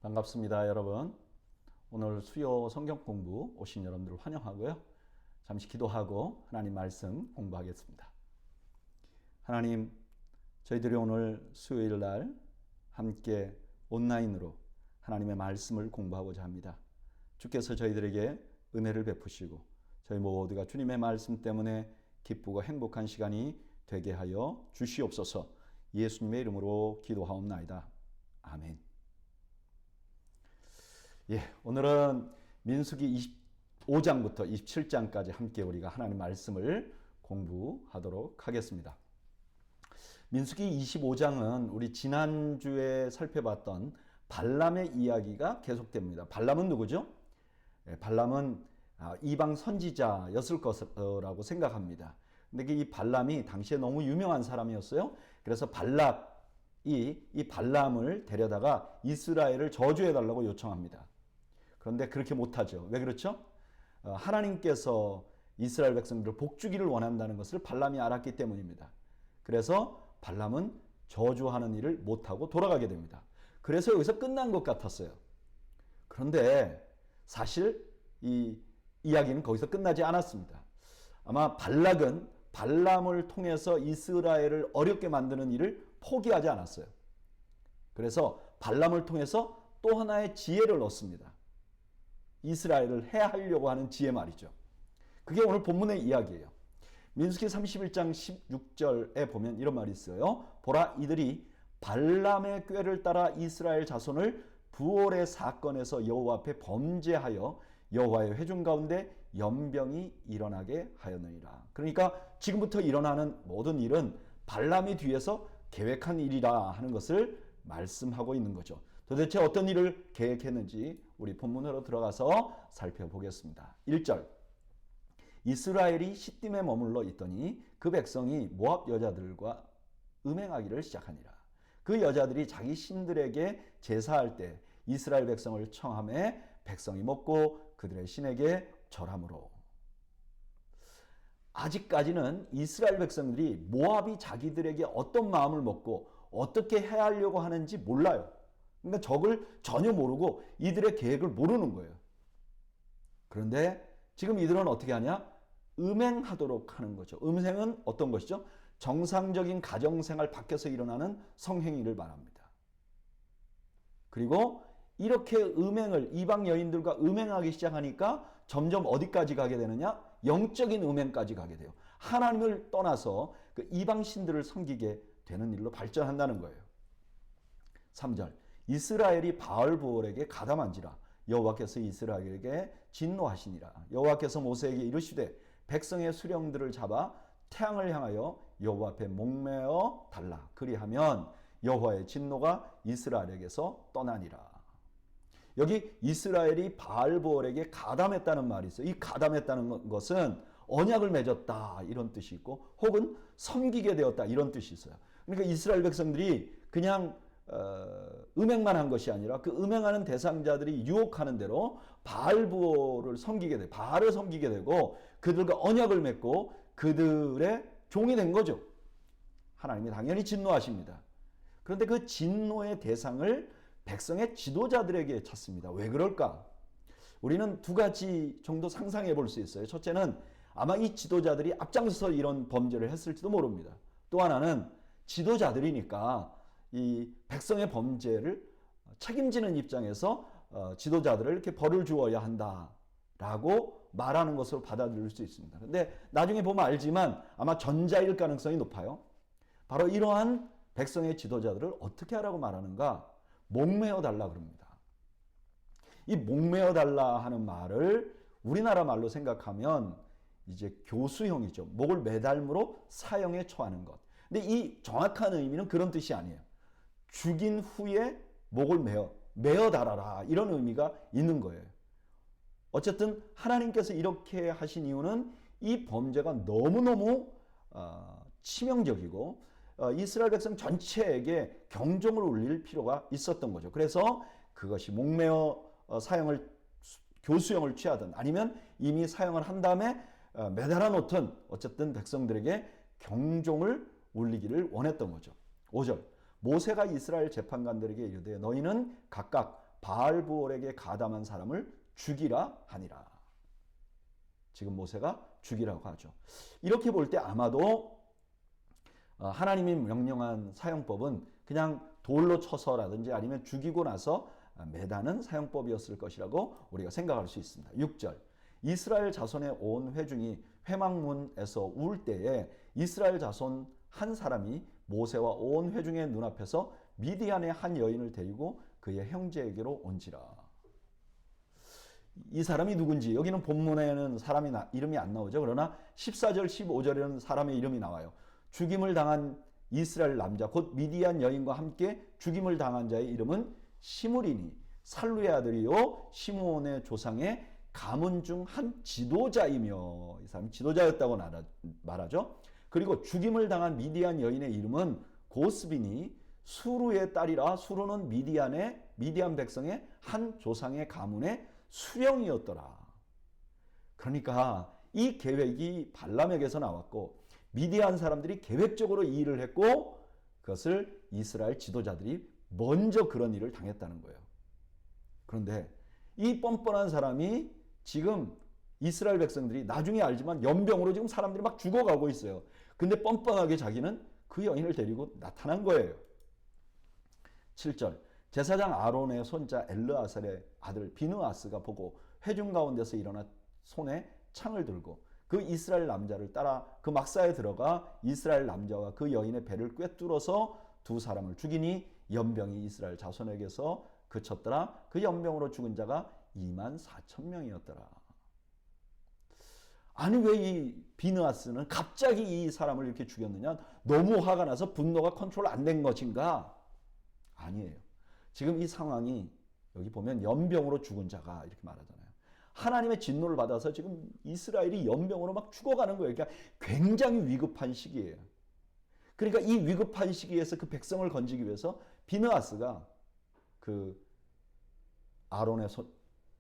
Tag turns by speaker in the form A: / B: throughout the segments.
A: 반갑습니다, 여러분. 오늘 수요 성경 공부 오신 여러분들을 환영하고요. 잠시 기도하고 하나님 말씀 공부하겠습니다. 하나님, 저희들이 오늘 수요일 날 함께 온라인으로 하나님의 말씀을 공부하고자 합니다. 주께서 저희들에게 은혜를 베푸시고 저희 모두가 주님의 말씀 때문에 기쁘고 행복한 시간이 되게 하여 주시옵소서. 예수님의 이름으로 기도하옵나이다. 아멘. 오늘은 민수기 25장부터 27장까지 함께 우리가 하나님 말씀을 공부하도록 하겠습니다. 민수기 25장은 우리 지난주에 살펴봤던 발람의 이야기가 계속됩니다. 발람은 누구죠? 발람은 이방 선지자였을 것이라고 생각합니다. 근데 이 발람이 당시에 너무 유명한 사람이었어요. 그래서 발락이 이 발람을 데려다가 이스라엘을 저주해달라고 요청합니다. 그런데 그렇게 못하죠. 왜 그렇죠? 하나님께서 이스라엘 백성들을 복주기를 원한다는 것을 발람이 알았기 때문입니다. 그래서 발람은 저주하는 일을 못하고 돌아가게 됩니다. 그래서 여기서 끝난 것 같았어요. 그런데 사실 이 이야기는 거기서 끝나지 않았습니다. 아마 발락은 발람을 통해서 이스라엘을 어렵게 만드는 일을 포기하지 않았어요. 그래서 발람을 통해서 또 하나의 지혜를 얻습니다. 이스라엘을 해하려고 하는 지혜 말이죠. 그게 오늘 본문의 이야기예요. 민수기 31장 16절에 보면 이런 말이 있어요. 보라, 이들이 발람의 꾀를 따라 이스라엘 자손을 부올의 사건에서 여호와 앞에 범죄하여 여호와의 회중 가운데 연병이 일어나게 하였느니라. 그러니까 지금부터 일어나는 모든 일은 발람이 뒤에서 계획한 일이라 하는 것을 말씀하고 있는 거죠. 도대체 어떤 일을 계획했는지 우리 본문으로 들어가서 살펴보겠습니다. 1절, 이스라엘이 시딤에 머물러 있더니 그 백성이 모압 여자들과 음행하기를 시작하니라. 그 여자들이 자기 신들에게 제사할 때 이스라엘 백성을 청하매 백성이 먹고 그들의 신에게 절함으로. 아직까지는 이스라엘 백성들이 모압이 자기들에게 어떤 마음을 먹고 어떻게 해하려고 하는지 몰라요. 그러니까 적을 전혀 모르고 이들의 계획을 모르는 거예요. 그런데 지금 이들은 어떻게 하냐? 음행하도록 하는 거죠. 음행은 어떤 것이죠? 정상적인 가정생활 밖에서 일어나는 성행위를 말합니다. 그리고 이렇게 음행을 이방 여인들과 음행하기 시작하니까 점점 어디까지 가게 되느냐? 영적인 음행까지 가게 돼요. 하나님을 떠나서 그 이방 신들을 섬기게 되는 일로 발전한다는 거예요. 3절, 이스라엘이 바알브올에게 가담한지라 여호와께서 이스라엘에게 진노하시니라. 여호와께서 모세에게 이르시되 백성의 수령들을 잡아 태양을 향하여 여호와 앞에 목매어 달라. 그리하면 여호와의 진노가 이스라엘에게서 떠나니라. 여기 이스라엘이 바알브올에게 가담했다는 말이 있어요. 이 가담했다는 것은 언약을 맺었다 이런 뜻이 있고 혹은 섬기게 되었다 이런 뜻이 있어요. 그러니까 이스라엘 백성들이 그냥 음행만 한 것이 아니라 그 음행하는 대상자들이 유혹하는 대로 바알브올을 섬기게 돼, 바알을 섬기게 되고 그들과 언약을 맺고 그들의 종이 된 거죠. 하나님이 당연히 진노하십니다. 그런데 그 진노의 대상을 백성의 지도자들에게 찾습니다. 왜 그럴까? 우리는 두 가지 정도 상상해 볼 수 있어요. 첫째는 아마 이 지도자들이 앞장서서 이런 범죄를 했을지도 모릅니다. 또 하나는 지도자들이니까 이 백성의 범죄를 책임지는 입장에서 지도자들을 이렇게 벌을 주어야 한다라고 말하는 것으로 받아들일 수 있습니다. 그런데 나중에 보면 알지만 아마 전자일 가능성이 높아요. 바로 이러한 백성의 지도자들을 어떻게 하라고 말하는가? 목매어 달라 그럽니다. 이 목매어 달라 하는 말을 우리나라 말로 생각하면 이제 교수형이죠. 목을 매달므로 사형에 처하는 것. 근데 이 정확한 의미는 그런 뜻이 아니에요. 죽인 후에 목을 매어 달아라 이런 의미가 있는 거예요. 어쨌든 하나님께서 이렇게 하신 이유는 이 범죄가 너무너무 치명적이고 이스라엘 백성 전체에게 경종을 울릴 필요가 있었던 거죠. 그래서 그것이 목매어 사형을 교수형을 취하든 아니면 이미 사형을 한 다음에 매달아 놓든 어쨌든 백성들에게 경종을 울리기를 원했던 거죠. 5절, 모세가 이스라엘 재판관들에게 이르되 너희는 각각 바알부올에게 가담한 사람을 죽이라 하니라. 지금 모세가 죽이라고 하죠. 이렇게 볼 때 아마도 하나님이 명령한 사형법은 그냥 돌로 쳐서라든지 아니면 죽이고 나서 매다는 사형법이었을 것이라고 우리가 생각할 수 있습니다. 6절 이스라엘 자손의 온 회중이 회막문에서 울 때에 이스라엘 자손 한 사람이 모세와 온 회중의 눈앞에서 미디안의 한 여인을 데리고 그의 형제에게로 온지라. 이 사람이 누군지 여기는 본문에는 이름이 안 나오죠. 그러나 14절 15절에는 사람의 이름이 나와요. 죽임을 당한 이스라엘 남자 곧 미디안 여인과 함께 죽임을 당한 자의 이름은 시므리니 살루의 아들이요 시므온의 조상의 가문 중 한 지도자이며, 이 사람이 지도자였다고 말하죠. 그리고 죽임을 당한 미디안 여인의 이름은 고스비니 수루의 딸이라. 수루는 미디안 백성의 한 조상의 가문의 수령이었더라. 그러니까 이 계획이 발람에게서 나왔고 미디안 사람들이 계획적으로 이 일을 했고 그것을 이스라엘 지도자들이 먼저 그런 일을 당했다는 거예요. 그런데 이 뻔뻔한 사람이 지금 이스라엘 백성들이 나중에 알지만 연병으로 지금 사람들이 막 죽어가고 있어요. 근데 뻔뻔하게 자기는 그 여인을 데리고 나타난 거예요. 7절 제사장 아론의 손자 엘르아살의 아들 비느아스가 보고 회중 가운데서 일어나 손에 창을 들고 그 이스라엘 남자를 따라 그 막사에 들어가 이스라엘 남자와 그 여인의 배를 꿰뚫어서 두 사람을 죽이니 연병이 이스라엘 자손에게서 그쳤더라. 그 연병으로 죽은 자가 24,000명이었더라. 아니 왜 이 비느아스는 갑자기 이 사람을 이렇게 죽였느냐? 너무 화가 나서 분노가 컨트롤 안 된 것인가? 아니에요. 지금 이 상황이 여기 보면 연병으로 죽은 자가 이렇게 말하잖아요. 하나님의 진노를 받아서 지금 이스라엘이 연병으로 막 죽어가는 거예요. 그러니까 굉장히 위급한 시기예요. 그러니까 이 위급한 시기에서 그 백성을 건지기 위해서 비느아스가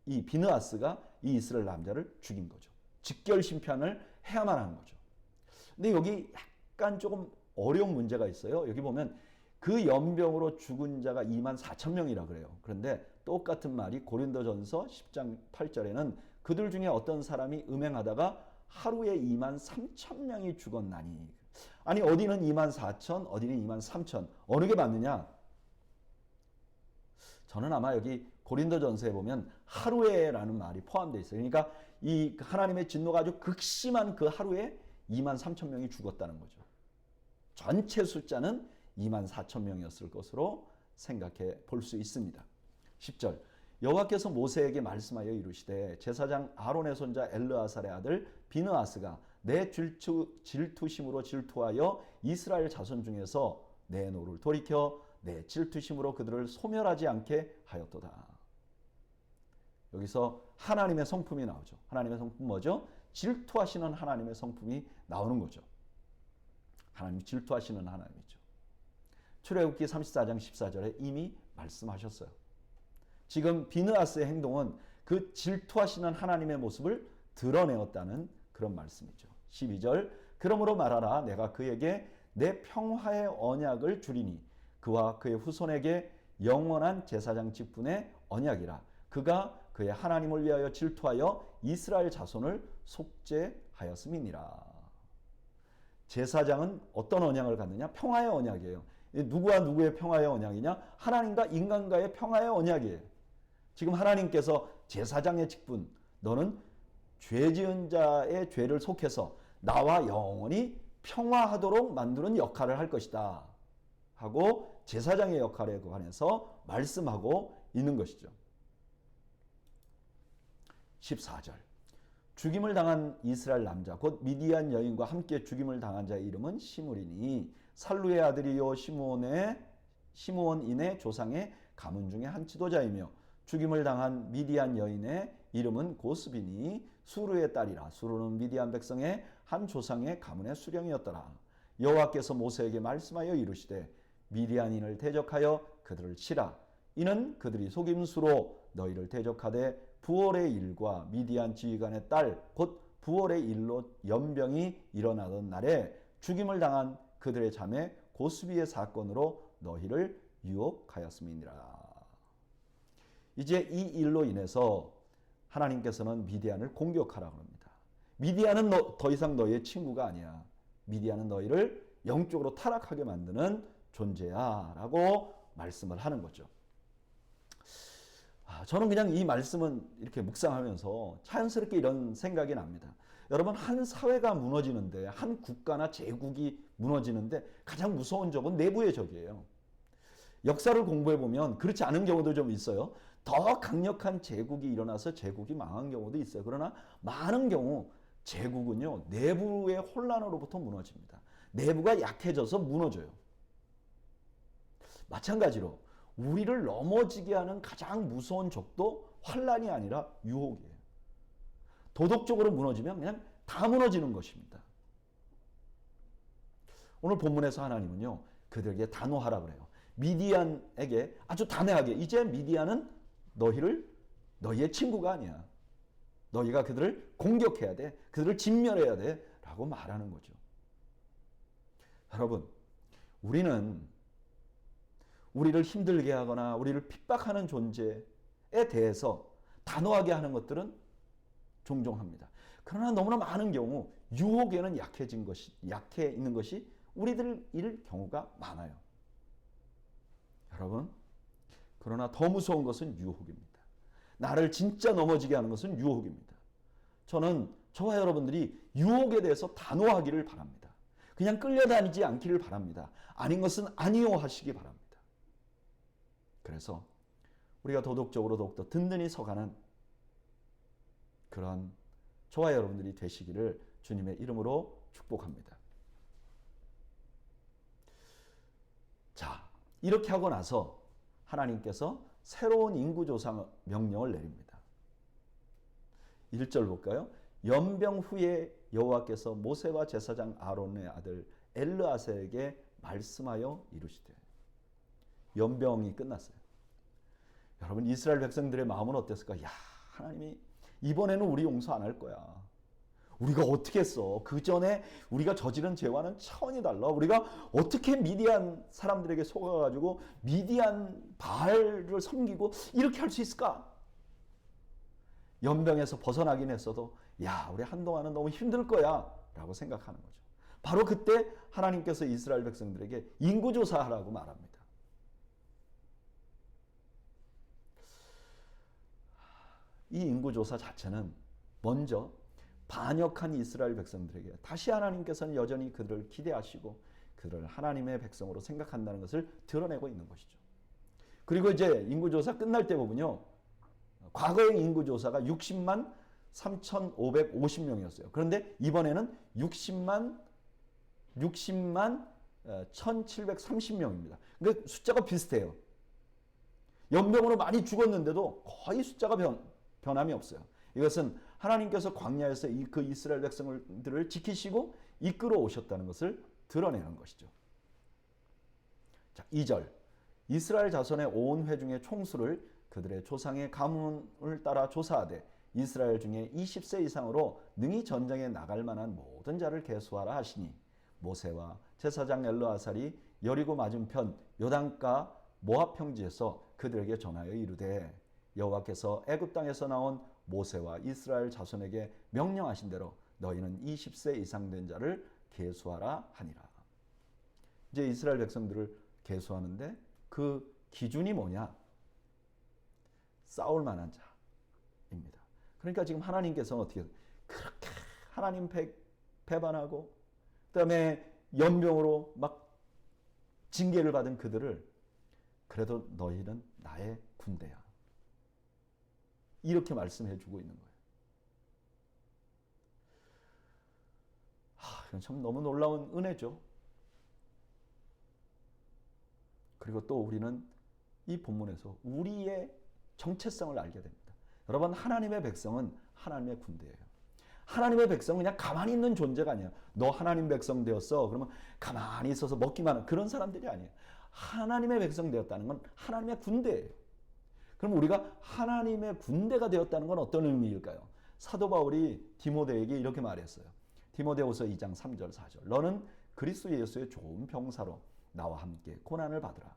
A: 이 비느아스가 이 이스라엘 남자를 죽인 거죠. 직결 심판을 해야만 하는 거죠. 근데 여기 약간 조금 어려운 문제가 있어요. 여기 보면 그 연병으로 죽은 자가 24,000명이라 그래요. 그런데 똑같은 말이 고린도전서 10장 8절에는 그들 중에 어떤 사람이 음행하다가 하루에 23,000명이 죽었나니. 아니 어디는 24,000, 어디는 23,000. 어느 게 맞느냐? 저는 아마 여기 고린도전서에 보면 하루에라는 말이 포함되어 있어요. 그러니까 이 하나님의 진노가 아주 극심한 그 하루에 23,000명이 죽었다는 거죠. 전체 숫자는 24,000명이었을 것으로 생각해 볼 수 있습니다. 10절 여호와께서 모세에게 말씀하여 이르시되 제사장 아론의 손자 엘르아살의 아들 비느아스가 내 질투심으로 질투하여 이스라엘 자손 중에서 내 노를 돌이켜 내 질투심으로 그들을 소멸하지 않게 하였도다. 여기서 하나님의 성품이 나오죠. 하나님의 성품 뭐죠? 질투하시는 하나님의 성품이 나오는 거죠. 하나님이 질투하시는 하나님이죠. 출애굽기 34장 14절에 이미 말씀하셨어요. 지금 비느아스의 행동은 그 질투하시는 하나님의 모습을 드러내었다는 그런 말씀이죠. 12절 그러므로 말하라 내가 그에게 내 평화의 언약을 주리니 그와 그의 후손에게 영원한 제사장 직분의 언약이라. 그가 그의 하나님을 위하여 질투하여 이스라엘 자손을 속죄하였음이니라. 제사장은 어떤 언약을 갖느냐? 평화의 언약이에요. 누구와 누구의 평화의 언약이냐? 하나님과 인간과의 평화의 언약이에요. 지금 하나님께서 제사장의 직분, 너는 죄 지은 자의 죄를 속해서 나와 영원히 평화하도록 만드는 역할을 할 것이다 하고 제사장의 역할에 관해서 말씀하고 있는 것이죠. 14절 죽임을 당한 이스라엘 남자 곧 미디안 여인과 함께 죽임을 당한 자의 이름은 시므리니 살루의 아들이요 시므온인의 조상의 가문 중에 한 지도자이며 죽임을 당한 미디안 여인의 이름은 고스비니 수루의 딸이라. 수루는 미디안 백성의 한 조상의 가문의 수령이었더라. 여호와께서 모세에게 말씀하여 이르시되 미디안인을 대적하여 그들을 치라. 이는 그들이 속임수로 너희를 대적하되 부올의 일과 미디안 지휘관의 딸 곧 부올의 일로 연병이 일어나던 날에 죽임을 당한 그들의 자매 고스비의 사건으로 너희를 유혹하였음이니라. 이제 이 일로 인해서 하나님께서는 미디안을 공격하라고 합니다. 미디안은 더 이상 너희의 친구가 아니야. 미디안은 너희를 영적으로 타락하게 만드는 존재야 라고 말씀을 하는 거죠. 저는 그냥 이 말씀은 이렇게 묵상하면서 자연스럽게 이런 생각이 납니다. 여러분, 한 사회가 무너지는데, 한 국가나 제국이 무너지는데 가장 무서운 적은 내부의 적이에요. 역사를 공부해 보면 그렇지 않은 경우도 좀 있어요. 더 강력한 제국이 일어나서 제국이 망한 경우도 있어요. 그러나 많은 경우 제국은요, 내부의 혼란으로부터 무너집니다. 내부가 약해져서 무너져요. 마찬가지로 우리를 넘어지게 하는 가장 무서운 적도 환란이 아니라 유혹이에요. 도덕적으로 무너지면 그냥 다 무너지는 것입니다. 오늘 본문에서 하나님은요, 그들에게 단호하라 그래요. 미디안에게 아주 단호하게, 이제 미디안은 너희의 친구가 아니야. 너희가 그들을 공격해야 돼. 그들을 진멸해야 돼. 라고 말하는 거죠. 여러분, 우리는 우리를 힘들게 하거나 우리를 핍박하는 존재에 대해서 단호하게 하는 것들은 종종 합니다. 그러나 너무나 많은 경우 유혹에는 약해 있는 것이 우리들일 경우가 많아요. 여러분, 그러나 더 무서운 것은 유혹입니다. 나를 진짜 넘어지게 하는 것은 유혹입니다. 저는 저와 여러분들이 유혹에 대해서 단호하기를 바랍니다. 그냥 끌려다니지 않기를 바랍니다. 아닌 것은 아니요 하시기 바랍니다. 그래서 우리가 도덕적으로 더욱더 든든히 서가는 그런 저와 여러분들이 되시기를 주님의 이름으로 축복합니다. 자, 이렇게 하고 나서 하나님께서 새로운 인구조사 명령을 내립니다. 1절 볼까요? 연병 후에 여호와께서 모세와 제사장 아론의 아들 엘르아셀에게 말씀하여 이르시되. 연병이 끝났어요. 여러분, 이스라엘 백성들의 마음은 어땠을까? 야, 하나님이 이번에는 우리 용서 안 할 거야. 우리가 어떻게 했어? 그 전에 우리가 저지른 죄와는 차원이 달라. 우리가 어떻게 미디안 사람들에게 속아가지고 미디안 바알을 섬기고 이렇게 할 수 있을까? 연병에서 벗어나긴 했어도 야, 우리 한동안은 너무 힘들 거야 라고 생각하는 거죠. 바로 그때 하나님께서 이스라엘 백성들에게 인구조사하라고 말합니다. 이 인구조사 자체는 먼저 반역한 이스라엘 백성들에게 다시 하나님께서는 여전히 그들을 기대하시고 그들을 하나님의 백성으로 생각한다는 것을 드러내고 있는 것이죠. 그리고 이제 인구조사 끝날 때 보면요, 과거의 인구조사가 60만 3,550명이었어요. 그런데 이번에는 60만 1,730명입니다. 그러니까 숫자가 비슷해요. 연병으로 많이 죽었는데도 거의 숫자가 변함이 없어요. 이것은 하나님께서 광야에서 그 이스라엘 백성들을 지키시고 이끌어 오셨다는 것을 드러내는 것이죠. 자, 2절. 이스라엘 자손의 온 회중의 총수를 그들의 조상의 가문을 따라 조사하되 이스라엘 중에 20세 이상으로 능히 전쟁에 나갈 만한 모든 자를 계수하라 하시니 모세와 제사장 엘르아살이 여리고 맞은편 요단가 모압 평지에서 그들에게 전하여 이르되 여호와께서 애굽 땅에서 나온 모세와 이스라엘 자손에게 명령하신 대로 너희는 20세 이상 된 자를 계수하라 하니라. 이제 이스라엘 백성들을 계수하는데 그 기준이 뭐냐? 싸울 만한 자입니다. 그러니까 지금 하나님께서는 어떻게 그렇게 하나님 배반하고 그다음에 연병으로 막 징계를 받은 그들을 그래도 너희는 나의 군대야. 이렇게 말씀해 주고 있는 거예요. 이건 참 너무 놀라운 은혜죠. 그리고 또 우리는 이 본문에서 우리의 정체성을 알게 됩니다. 여러분, 하나님의 백성은 하나님의 군대예요. 하나님의 백성은 그냥 가만히 있는 존재가 아니에요. 너 하나님 백성 되었어. 그러면 가만히 있어서 먹기만 하는 그런 사람들이 아니에요. 하나님의 백성 되었다는 건 하나님의 군대예요. 그럼 우리가 하나님의 군대가 되었다는 건 어떤 의미일까요? 사도 바울이 디모데에게 이렇게 말했어요. 디모데후서 2장 3절 4절. 너는 그리스도 예수의 좋은 병사로 나와 함께 고난을 받으라.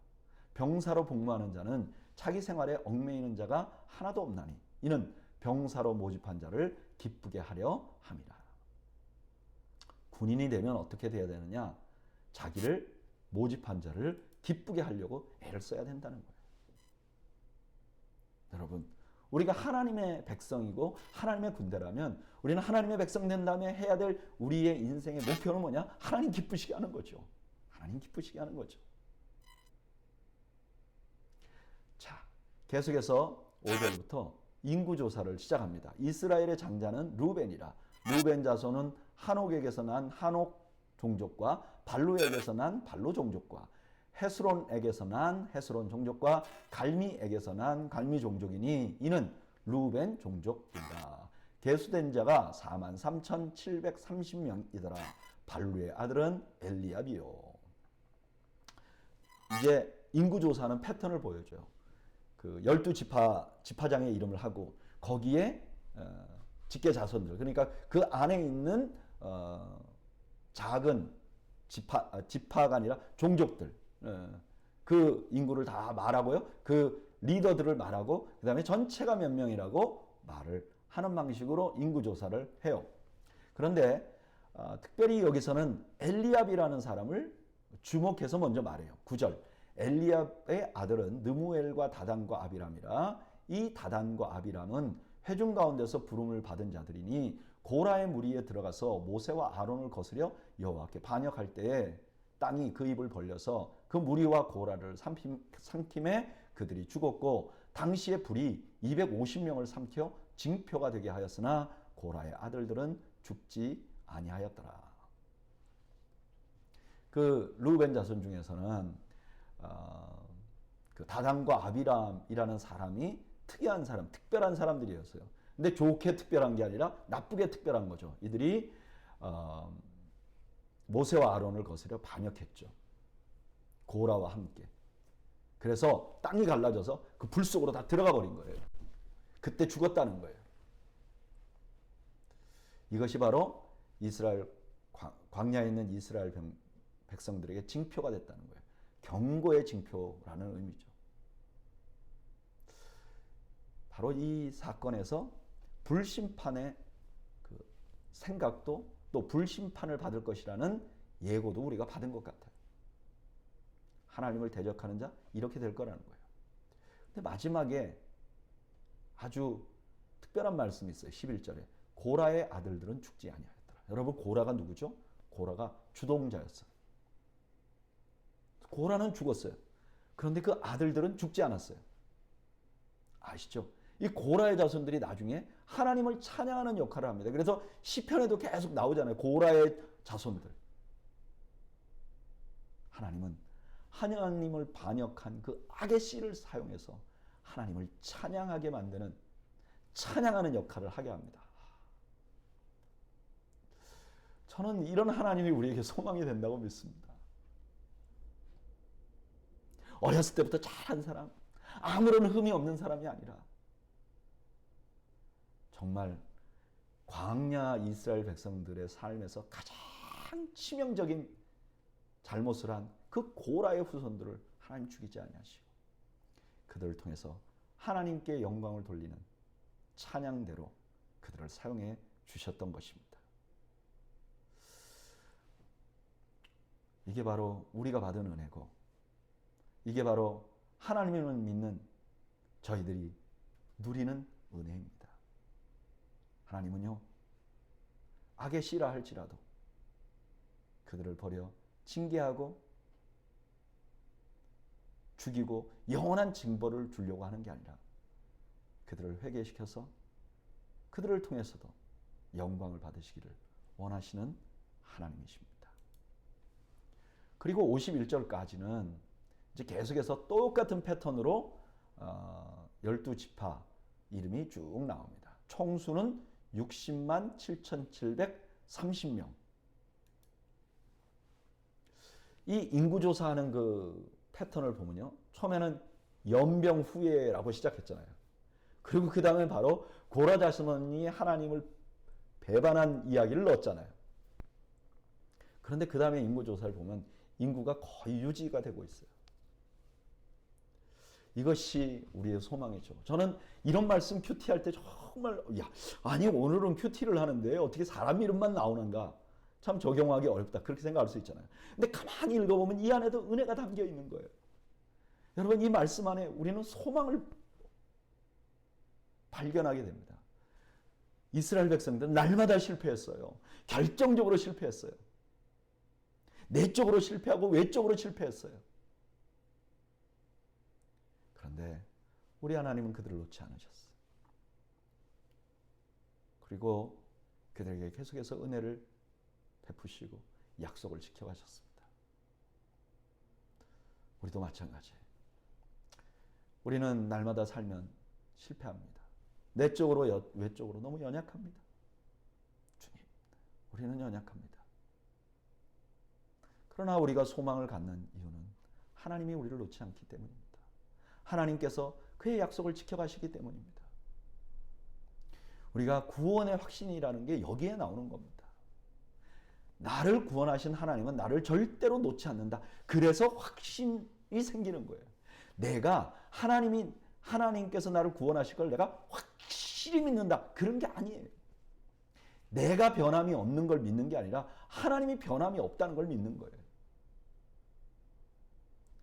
A: 병사로 복무하는 자는 자기 생활에 얽매이는 자가 하나도 없나니 이는 병사로 모집한 자를 기쁘게 하려 함이라. 군인이 되면 어떻게 돼야 되느냐? 자기를 모집한 자를 기쁘게 하려고 애를 써야 된다는 거예요. 여러분, 우리가 하나님의 백성이고 하나님의 군대라면 우리는 하나님의 백성 된 다음에 해야 될 우리의 인생의 목표는 뭐냐? 하나님 기쁘시게 하는 거죠. 하나님 기쁘시게 하는 거죠. 자, 계속해서 5절부터 인구조사를 시작합니다. 이스라엘의 장자는 루벤이라. 루벤 자손은 한옥에게서 난 한옥 종족과 발루에게서 난 발루 종족과 헤스론에게서 난 헤스론 종족과 갈미에게서 난 갈미 종족이니 이는 루벤 종족이다. 계수된 자가 43,730명이더라. 발루의 아들은 엘리압이요. 이제 인구조사는 패턴을 보여줘요. 그 12지파장의 이름을 하고 거기에 직계 자손들, 그러니까 그 안에 있는 작은 지파가 아니라 종족들, 그 인구를 다 말하고요. 그 리더들을 말하고 그 다음에 전체가 몇 명이라고 말을 하는 방식으로 인구조사를 해요. 그런데 특별히 여기서는 엘리압이라는 사람을 주목해서 먼저 말해요. 9절. 엘리압의 아들은 느무엘과 다단과 아비람이라. 이 다단과 아비람은 회중 가운데서 부름을 받은 자들이니 고라의 무리에 들어가서 모세와 아론을 거스려 여호와께 반역할 때에 땅이 그 입을 벌려서 그 무리와 고라를 삼킴에 그들이 죽었고 당시에 불이 250명을 삼켜 징표가 되게 하였으나 고라의 아들들은 죽지 아니하였더라. 그 루벤 자손 중에서는 그 다단과 아비람이라는 사람이 특이한 사람, 특별한 사람들이었어요. 근데 좋게 특별한 게 아니라 나쁘게 특별한 거죠. 이들이 모세와 아론을 거스려 반역했죠. 고라와 함께. 그래서 땅이 갈라져서 그 불 속으로 다 들어가 버린 거예요. 그때 죽었다는 거예요. 이것이 바로 이스라엘 광야에 있는 이스라엘 백성들에게 징표가 됐다는 거예요. 경고의 징표라는 의미죠. 바로 이 사건에서 불심판의 그 생각도 또 불심판을 받을 것이라는 예고도 우리가 받은 것 같아요. 하나님을 대적하는 자 이렇게 될 거라는 거예요. 근데 마지막에 아주 특별한 말씀이 있어요. 11절에 고라의 아들들은 죽지 아니하였더라. 여러분, 고라가 누구죠? 고라가 주동자였어요. 고라는 죽었어요. 그런데 그 아들들은 죽지 않았어요. 아시죠? 이 고라의 자손들이 나중에 하나님을 찬양하는 역할을 합니다. 그래서 시편에도 계속 나오잖아요. 고라의 자손들. 하나님은 하나님을 반역한 그 악의 씨를 사용해서 하나님을 찬양하게 만드는, 찬양하는 역할을 하게 합니다. 저는 이런 하나님이 우리에게 소망이 된다고 믿습니다. 어렸을 때부터 잘한 사람, 아무런 흠이 없는 사람이 아니라 정말 광야 이스라엘 백성들의 삶에서 가장 치명적인 잘못을 한 그 고라의 후손들을 하나님 죽이지 아니하시고 그들을 통해서 하나님께 영광을 돌리는 찬양대로 그들을 사용해 주셨던 것입니다. 이게 바로 우리가 받은 은혜고, 이게 바로 하나님을 믿는 저희들이 누리는 은혜입니다. 하나님은요, 악의 씨라 할지라도 그들을 버려 징계하고 죽이고 영원한 징벌을 주려고 하는 게 아니라 그들을 회개시켜서 그들을 통해서도 영광을 받으시기를 원하시는 하나님이십니다. 그리고 51절까지는 이제 계속해서 똑같은 패턴으로 12지파 이름이 쭉 나옵니다. 총수는 60만 7,730명. 이 인구조사하는 그 패턴을 보면요, 처음에는 연병 후예라고 시작했잖아요. 그리고 그 다음에 바로 고라 자손이 하나님을 배반한 이야기를 넣었잖아요. 그런데 그 다음에 인구조사를 보면 인구가 거의 유지가 되고 있어요. 이것이 우리의 소망이죠. 저는 이런 말씀 큐티할 때 정말 아니 오늘은 큐티를 하는데 어떻게 사람 이름만 나오는가? 참 적용하기 어렵다. 그렇게 생각할 수 있잖아요. 근데 가만히 읽어보면 이 안에도 은혜가 담겨 있는 거예요. 여러분 이 말씀 안에 우리는 소망을 발견하게 됩니다. 이스라엘 백성들은 날마다 실패했어요. 결정적으로 실패했어요. 내적으로 실패하고 외적으로 실패했어요. 그런데 우리 하나님은 그들을 놓지 않으셨어요. 그리고 그들에게 계속해서 은혜를 베푸시고 약속을 지켜가셨습니다. 우리도 마찬가지예요. 우리는 날마다 살면 실패합니다. 내적으로 외적으로 너무 연약합니다. 주님, 우리는 연약합니다. 그러나 우리가 소망을 갖는 이유는 하나님이 우리를 놓지 않기 때문입니다. 하나님께서 그의 약속을 지켜가시기 때문입니다. 우리가 구원의 확신이라는 게 여기에 나오는 겁니다. 나를 구원하신 하나님은 나를 절대로 놓지 않는다. 그래서 확신이 생기는 거예요. 내가 하나님께서 나를 구원하실 걸 내가 확실히 믿는다. 그런 게 아니에요. 내가 변함이 없는 걸 믿는 게 아니라 하나님이 변함이 없다는 걸 믿는 거예요.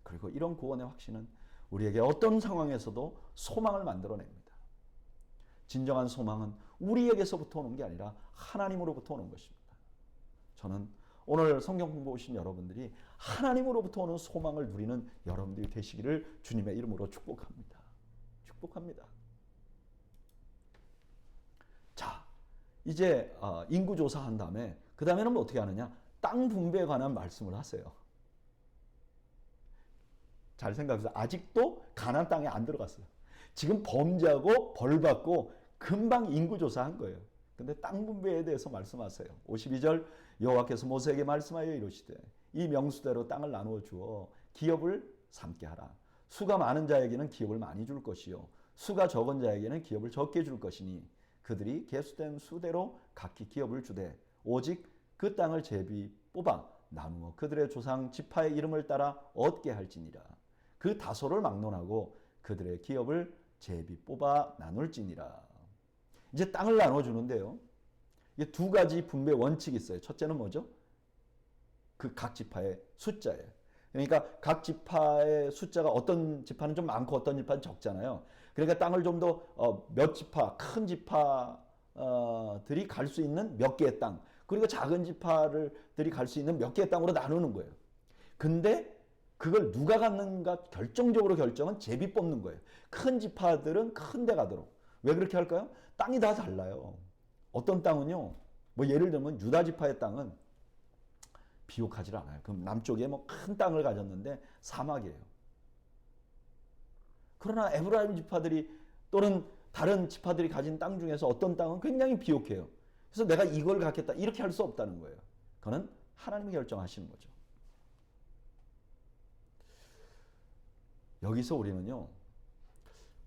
A: 그리고 이런 구원의 확신은 우리에게 어떤 상황에서도 소망을 만들어냅니다. 진정한 소망은 우리에게서부터 오는 게 아니라 하나님으로부터 오는 것입니다. 저는 오늘 성경 공부 오신 여러분들이 하나님으로부터 오는 소망을 누리는 여러분들이 되시기를 주님의 이름으로 축복합니다. 축복합니다. 자, 이제 인구조사한 다음에 그 다음에는 뭐 어떻게 하느냐? 땅 분배에 관한 말씀을 하세요. 잘 생각해보세요. 아직도 가나안 땅에 안 들어갔어요. 지금 범죄하고 벌받고 금방 인구조사한 거예요. 근데 땅 분배에 대해서 말씀하세요. 52절 여호와께서 모세에게 말씀하여 이르시되 이 명수대로 땅을 나누어 주어 기업을 삼게 하라. 수가 많은 자에게는 기업을 많이 줄 것이요 수가 적은 자에게는 기업을 적게 줄 것이니 그들이 계수된 수대로 각기 기업을 주되 오직 그 땅을 제비 뽑아 나누어 그들의 조상 지파의 이름을 따라 얻게 할지니라. 그 다소를 막론하고 그들의 기업을 제비 뽑아 나눌지니라. 이제 땅을 나눠주는데요. 이게 두 가지 분배 원칙이 있어요. 첫째는 뭐죠? 그 각 지파의 숫자예요. 그러니까 각 지파의 숫자가 어떤 지파는 좀 많고 어떤 지파는 적잖아요. 그러니까 땅을 좀 더 몇 지파, 큰 지파들이 갈 수 있는 몇 개의 땅, 그리고 작은 지파들이 갈 수 있는 몇 개의 땅으로 나누는 거예요. 근데 그걸 누가 갖는가 결정적으로 결정은 제비 뽑는 거예요. 큰 지파들은 큰 데 가도록. 왜 그렇게 할까요? 땅이 다 달라요. 어떤 땅은요, 뭐 예를 들면 유다 지파의 땅은 비옥하지 않아요. 그럼 남쪽에 뭐 큰 땅을 가졌는데 사막이에요. 그러나 에브라임 지파들이 또는 다른 지파들이 가진 땅 중에서 어떤 땅은 굉장히 비옥해요. 그래서 내가 이걸 갖겠다 이렇게 할 수 없다는 거예요. 그거는 하나님이 결정하시는 거죠. 여기서 우리는요,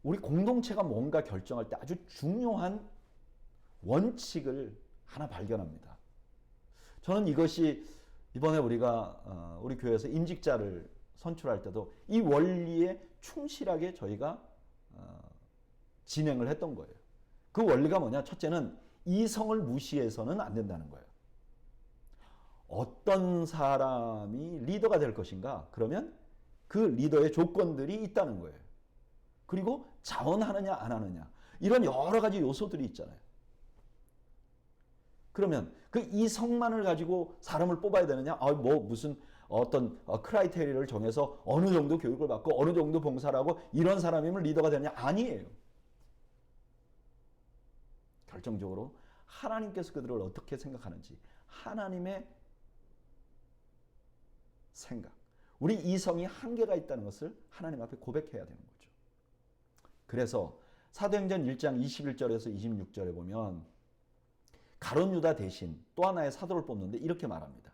A: 우리 공동체가 뭔가 결정할 때 아주 중요한 원칙을 하나 발견합니다. 저는 이것이 이번에 우리가 우리 교회에서 임직자를 선출할 때도 이 원리에 충실하게 저희가 진행을 했던 거예요. 그 원리가 뭐냐? 첫째는 이성을 무시해서는 안 된다는 거예요. 어떤 사람이 리더가 될 것인가? 그러면 그 리더의 조건들이 있다는 거예요. 그리고 자원하느냐 안 하느냐 이런 여러 가지 요소들이 있잖아요. 그러면 그 이성만을 가지고 사람을 뽑아야 되느냐? 뭐 무슨 어떤 크라이테리아를 정해서 어느 정도 교육을 받고 어느 정도 봉사를 하고 이런 사람이면 리더가 되느냐? 아니에요. 결정적으로 하나님께서 그들을 어떻게 생각하는지 하나님의 생각, 우리 이성이 한계가 있다는 것을 하나님 앞에 고백해야 되는 거죠. 그래서 사도행전 1장 21절에서 26절에 보면 가룟 유다 대신 또 하나의 사도를 뽑는데 이렇게 말합니다.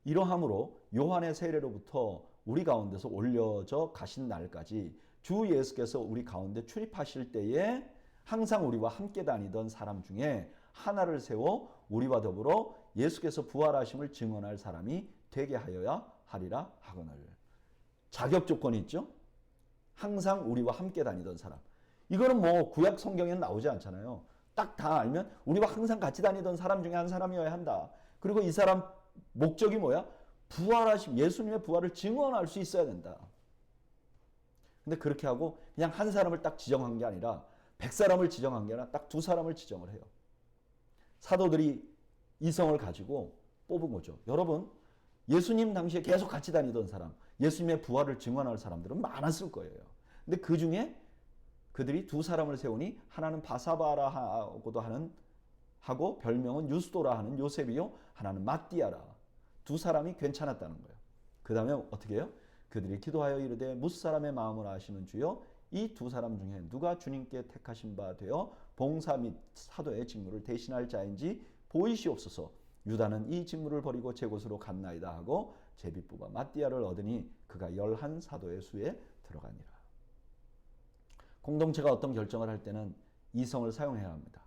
A: 이러함으로 요한의 세례로부터 우리 가운데서 올려져 가신 날까지 주 예수께서 우리 가운데 출입하실 때에 항상 우리와 함께 다니던 사람 중에 하나를 세워 우리와 더불어 예수께서 부활하심을 증언할 사람이 되게 하여야 하리라 하거늘. 자격 조건이 있죠. 항상 우리와 함께 다니던 사람. 이거는 뭐 구약 성경에는 나오지 않잖아요. 딱 다 알면 우리와 항상 같이 다니던 사람 중에 한 사람이어야 한다. 그리고 이 사람 목적이 뭐야? 부활하신 예수님의 부활을 증언할 수 있어야 된다. 근데 그렇게 하고 그냥 한 사람을 딱 지정한 게 아니라 100사람을 지정한 게 아니라 딱 2사람을 지정을 해요. 사도들이 이성을 가지고 뽑은 거죠. 여러분, 예수님 당시에 계속 같이 다니던 사람, 예수님의 부활을 증언할 사람들은 많았을 거예요. 근데 그 중에 그들이 2사람을 세우니 하나는 바사바라고도 하고 별명은 유스도라 하는 요셉이요, 하나는 마띠아라. 2사람이 괜찮았다는 거예요. 그 다음에 어떻게 해요? 그들이 기도하여 이르되 무사람의 마음을 아시는 주여, 이 2사람 중에 누가 주님께 택하신 바 되어 봉사 및 사도의 직무를 대신할 자인지 보이시옵소서. 유다는 이 직무를 버리고 제 곳으로 갔나이다 하고 제비 뽑아 마띠아를 얻으니 그가 11사도의 수에 들어가니라. 공동체가 어떤 결정을 할 때는 이성을 사용해야 합니다.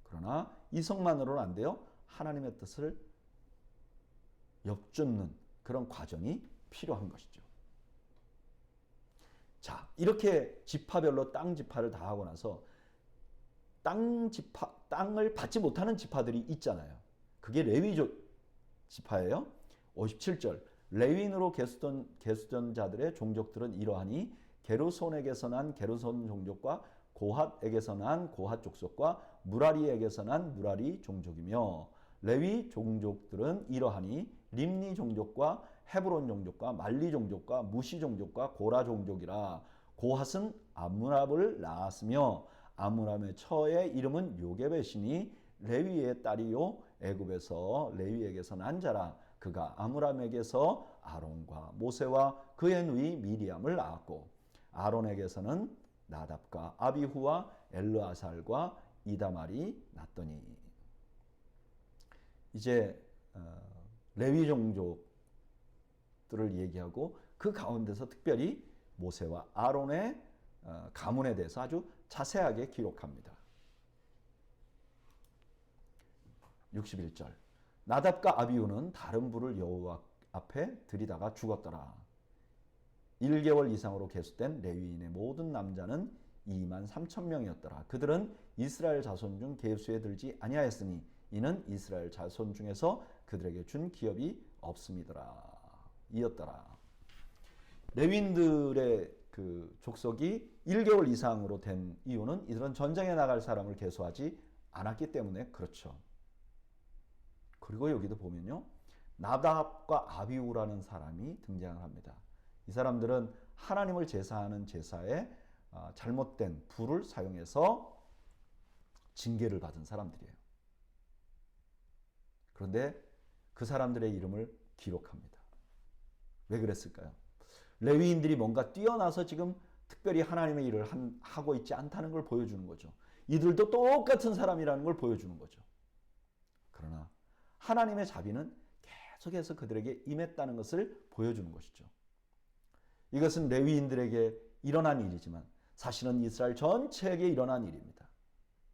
A: 그러나 이성만으로는 안 돼요. 하나님의 뜻을 엿듣는 그런 과정이 필요한 것이죠. 자, 이렇게 지파별로 땅 지파를 다 하고 나서 땅을 받지 못하는 지파들이 있잖아요. 그게 레위 지파예요. 57절. 레위인으로 계수된 자들의 종족들은 이러하니 게르손에게서 난 게르손 종족과 고핫에게서 난 고핫 족속과 무라리에게서 난 무라리 종족이며, 레위 종족들은 이러하니 림니 종족과 헤브론 종족과 말리 종족과 무시 종족과 고라 종족이라. 고핫은 아므랍을 낳았으며 아므람의 처의 이름은 요게벳이니 레위의 딸이요 애굽에서 레위에게서 난 자라. 그가 아므람에게서 아론과 모세와 그의 누이 미리암을 낳았고, 아론에게서는 나답과 아비후와 엘르아살과 이다말이 났더니. 이제 레위 종족들을 얘기하고 그 가운데서 특별히 모세와 아론의 가문에 대해서 아주 자세하게 기록합니다. 61절. 나답과 아비후는 다른 불을 여호와 앞에 들이다가 죽었더라. 1개월 이상으로 계수된 레위인의 모든 남자는 23,000명이었더라. 그들은 이스라엘 자손 중 계수에 들지 아니하였으니 이는 이스라엘 자손 중에서 그들에게 준 기업이 없음이더라. 이었더라. 레위인들의 그 족속이 1개월 이상으로 된 이유는 이들은 전쟁에 나갈 사람을 계수하지 않았기 때문에 그렇죠. 그리고 여기도 보면요, 나답과 아비후라는 사람이 등장을 합니다. 이 사람들은 하나님을 제사하는 제사에 잘못된 불을 사용해서 징계를 받은 사람들이에요. 그런데 그 사람들의 이름을 기록합니다. 왜 그랬을까요? 레위인들이 뭔가 뛰어나서 지금 특별히 하나님의 일을 하고 있지 않다는 걸 보여주는 거죠. 이들도 똑같은 사람이라는 걸 보여주는 거죠. 그러나 하나님의 자비는 계속해서 그들에게 임했다는 것을 보여주는 것이죠. 이것은 레위인들에게 일어난 일이지만 사실은 이스라엘 전체에게 일어난 일입니다.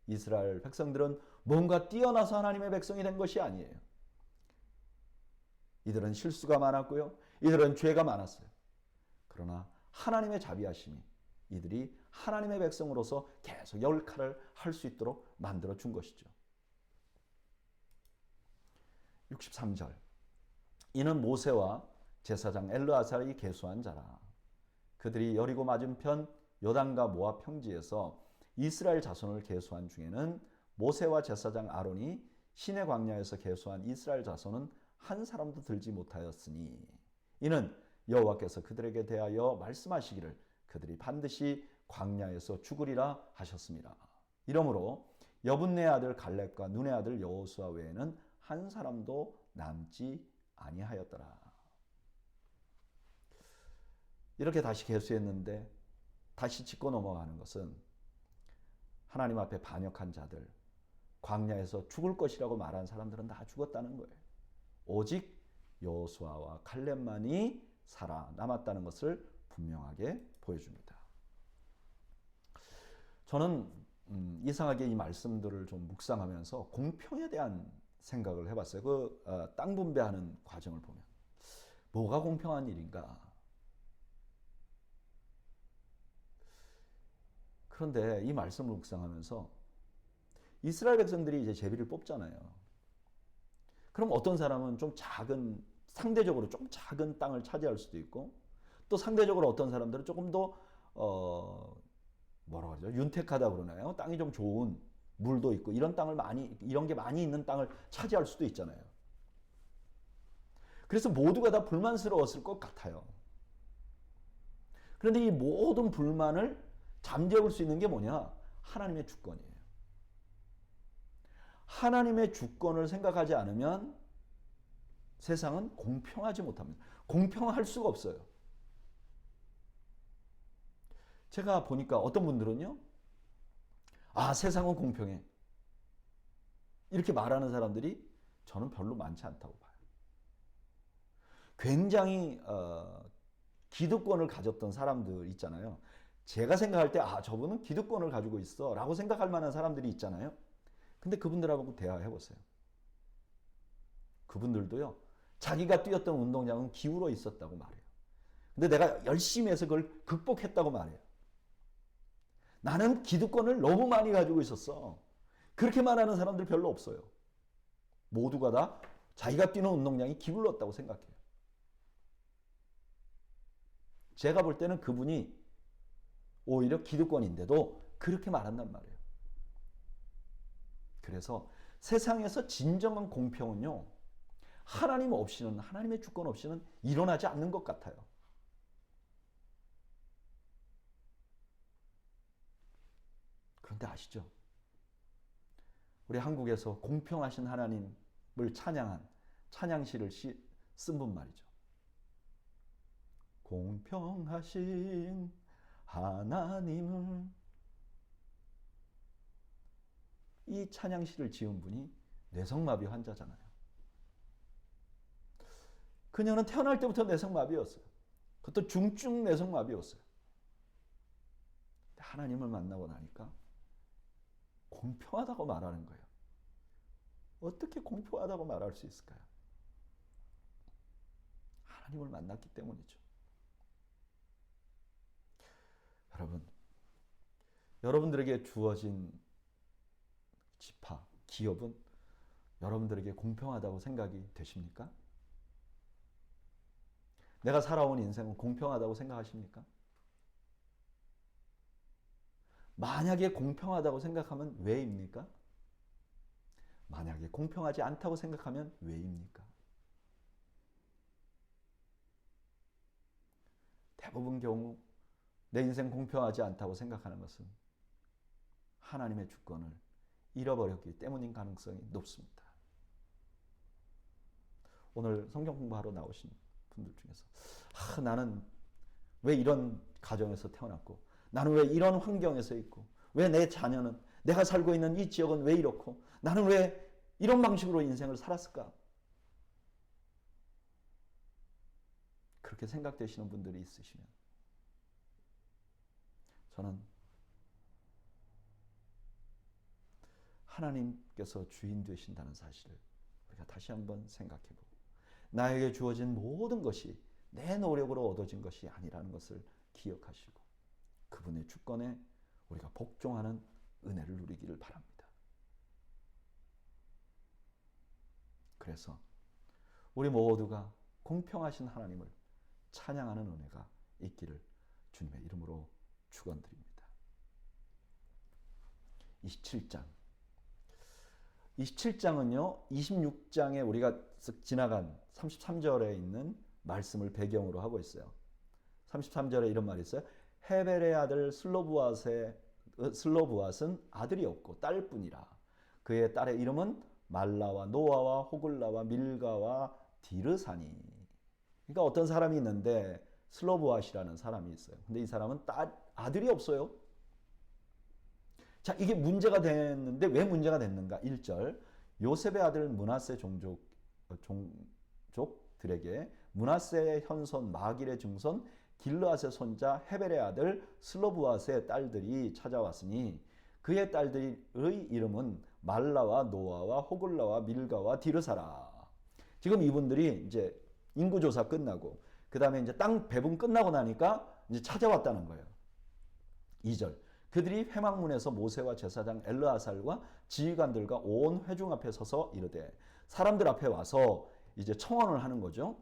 A: 이스라엘 백성들은 뭔가 뛰어나서 하나님의 백성이 된 것이 아니에요. 이들은 실수가 많았고요. 이들은 죄가 많았어요. 그러나 하나님의 자비하심이 이들이 하나님의 백성으로서 계속 역할을 할 수 있도록 만들어 준 것이죠. 63절. 이는 모세와 제사장 엘르아살이 계수한 자라. 그들이 여리고 맞은편 요단과 모압 평지에서 이스라엘 자손을 계수한 중에는 모세와 제사장 아론이 시내 광야에서 계수한 이스라엘 자손은 한 사람도 들지 못하였으니 이는 여호와께서 그들에게 대하여 말씀하시기를 그들이 반드시 광야에서 죽으리라 하셨습니다. 이러므로 여분네 아들 갈렙과 눈의 아들 여호수아 외에는 한 사람도 남지 아니하였더라. 이렇게 다시 계수했는데 다시 짚고 넘어가는 것은 하나님 앞에 반역한 자들, 광야에서 죽을 것이라고 말한 사람들은 다 죽었다는 거예요. 오직 여호수아와 칼렙만이 살아남았다는 것을 분명하게 보여줍니다. 저는 이상하게 이 말씀들을 좀 묵상하면서 공평에 대한 생각을 해봤어요. 땅 분배하는 과정을 보면 뭐가 공평한 일인가? 그런데 이 말씀을 묵상하면서 이스라엘 백성들이 이제 제비를 뽑잖아요. 그럼 어떤 사람은 좀 작은, 상대적으로 좀 작은 땅을 차지할 수도 있고, 또 상대적으로 어떤 사람들은 조금 더 뭐라고 하죠? 윤택하다 그러나요? 땅이 좀 좋은, 물도 있고 이런 땅을 많이, 이런 게 많이 있는 땅을 차지할 수도 있잖아요. 그래서 모두가 다 불만스러웠을 것 같아요. 그런데 이 모든 불만을 잠재울 수 있는 게 뭐냐? 하나님의 주권이에요. 하나님의 주권을 생각하지 않으면 세상은 공평하지 못합니다. 공평할 수가 없어요. 제가 보니까 어떤 분들은요, 아, 세상은 공평해. 이렇게 말하는 사람들이 저는 별로 많지 않다고 봐요. 굉장히 기득권을 가졌던 사람들 있잖아요. 제가 생각할 때, 아, 저분은 기득권을 가지고 있어 라고 생각할 만한 사람들이 있잖아요. 근데 그분들하고 대화해 보세요. 그분들도요, 자기가 뛰었던 운동장은 기울어 있었다고 말해요. 근데 내가 열심히 해서 그걸 극복했다고 말해요. 나는 기득권을 너무 많이 가지고 있었어. 그렇게 말하는 사람들 별로 없어요. 모두가 다 자기가 뛰는 운동장이 기울었다고 생각해요. 제가 볼 때는 그분이 오히려 기득권인데도 그렇게 말한단 말이에요. 그래서 세상에서 진정한 공평은요, 하나님 없이는, 하나님의 주권 없이는 일어나지 않는 것 같아요. 그런데 아시죠? 우리 한국에서 공평하신 하나님을 찬양한 찬양시를 쓴 분 말이죠. 공평하신 하나님을, 이 찬양시를 지은 분이 뇌성마비 환자잖아요. 그녀는 태어날 때부터 뇌성마비였어요. 그것도 중증 뇌성마비였어요. 하나님을 만나고 나니까 공평하다고 말하는 거예요. 어떻게 공평하다고 말할 수 있을까요? 하나님을 만났기 때문이죠. 여러분, 여러분들에게 주어진 지파, 기업은 여러분들에게 공평하다고 생각이 되십니까? 내가 살아온 인생은 공평하다고 생각하십니까? 만약에 공평하다고 생각하면 왜입니까? 만약에 공평하지 않다고 생각하면 왜입니까? 대부분 경우 내 인생 공평하지 않다고 생각하는 것은 하나님의 주권을 잃어버렸기 때문인 가능성이 높습니다. 오늘 성경 공부하러 나오신 분들 중에서, 나는 왜 이런 가정에서 태어났고, 나는 왜 이런 환경에서 있고, 왜 내 자녀는, 내가 살고 있는 이 지역은 왜 이렇고, 나는 왜 이런 방식으로 인생을 살았을까? 그렇게 생각되시는 분들이 있으시면 저는 하나님께서 주인 되신다는 사실을 우리가 다시 한번 생각해보고, 나에게 주어진 모든 것이 내 노력으로 얻어진 것이 아니라는 것을 기억하시고 그분의 주권에 우리가 복종하는 은혜를 누리기를 바랍니다. 그래서 우리 모두가 공평하신 하나님을 찬양하는 은혜가 있기를 주님의 이름으로 축원드립니다. 27장은요, 26장에 우리가 지나간 33절에 있는 말씀을 배경으로 하고 있어요. 33절에 이런 말이 있어요. 헤벨의 아들 슬로브앗은 아들이 없고 딸뿐이라. 그의 딸의 이름은 말라와 노아와 호글라와 밀가와 디르사니. 그러니까 어떤 사람이 있는데 슬로브앗이라는 사람이 있어요. 근데 이 사람은 아들이 없어요. 자, 이게 문제가 됐는데 왜 문제가 됐는가? 1절, 요셉의 아들 므낫세 종족들에게 므낫세의 현손 마길의 증손 길르앗의 손자 헤벨의 아들 슬로브앗의 딸들이 찾아왔으니 그의 딸들의 이름은 말라와 노아와 호글라와 밀가와 디르사라. 지금 이분들이 이제 인구조사 끝나고 그 다음에 이제 땅 배분 끝나고 나니까 이제 찾아왔다는 거예요. 2절. 그들이 회막문에서 모세와 제사장 엘르아살과 지휘관들과 온 회중 앞에 서서 이르되, 사람들 앞에 와서 이제 청언을 하는 거죠.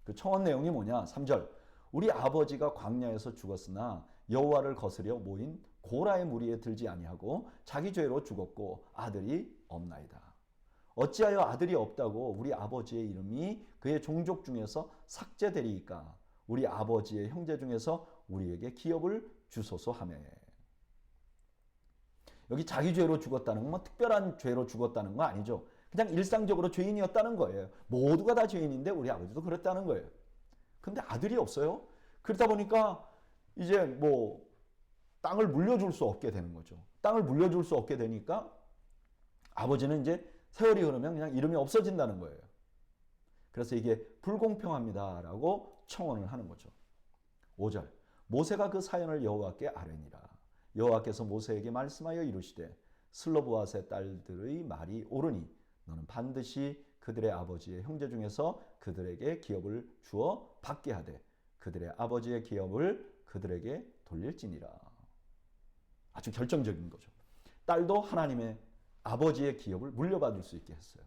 A: 그 청언 내용이 뭐냐? 3절. 우리 아버지가 광야에서 죽었으나 여호와를 거스려 모인 고라의 무리에 들지 아니하고 자기 죄로 죽었고 아들이 없나이다. 어찌하여 아들이 없다고 우리 아버지의 이름이 그의 종족 중에서 삭제되리이까? 우리 아버지의 형제 중에서 우리에게 기업을 주소서 하매. 여기 자기 죄로 죽었다는 건 뭐 특별한 죄로 죽었다는 거 아니죠. 그냥 일상적으로 죄인이었다는 거예요. 모두가 다 죄인인데 우리 아버지도 그랬다는 거예요. 근데 아들이 없어요. 그러다 보니까 이제 뭐 땅을 물려줄 수 없게 되는 거죠. 땅을 물려줄 수 없게 되니까 아버지는 이제 세월이 흐르면 그냥 이름이 없어진다는 거예요. 그래서 이게 불공평합니다라고 청원을 하는 거죠. 5절. 모세가 그 사연을 여호와께 아뢰니라. 여호와께서 모세에게 말씀하여 이르시되, 슬로브앗의 딸들의 말이 옳으니 너는 반드시 그들의 아버지의 형제 중에서 그들에게 기업을 주어 받게 하되 그들의 아버지의 기업을 그들에게 돌릴지니라. 아주 결정적인 거죠. 딸도 하나님의 아버지의 기업을 물려받을 수 있게 했어요.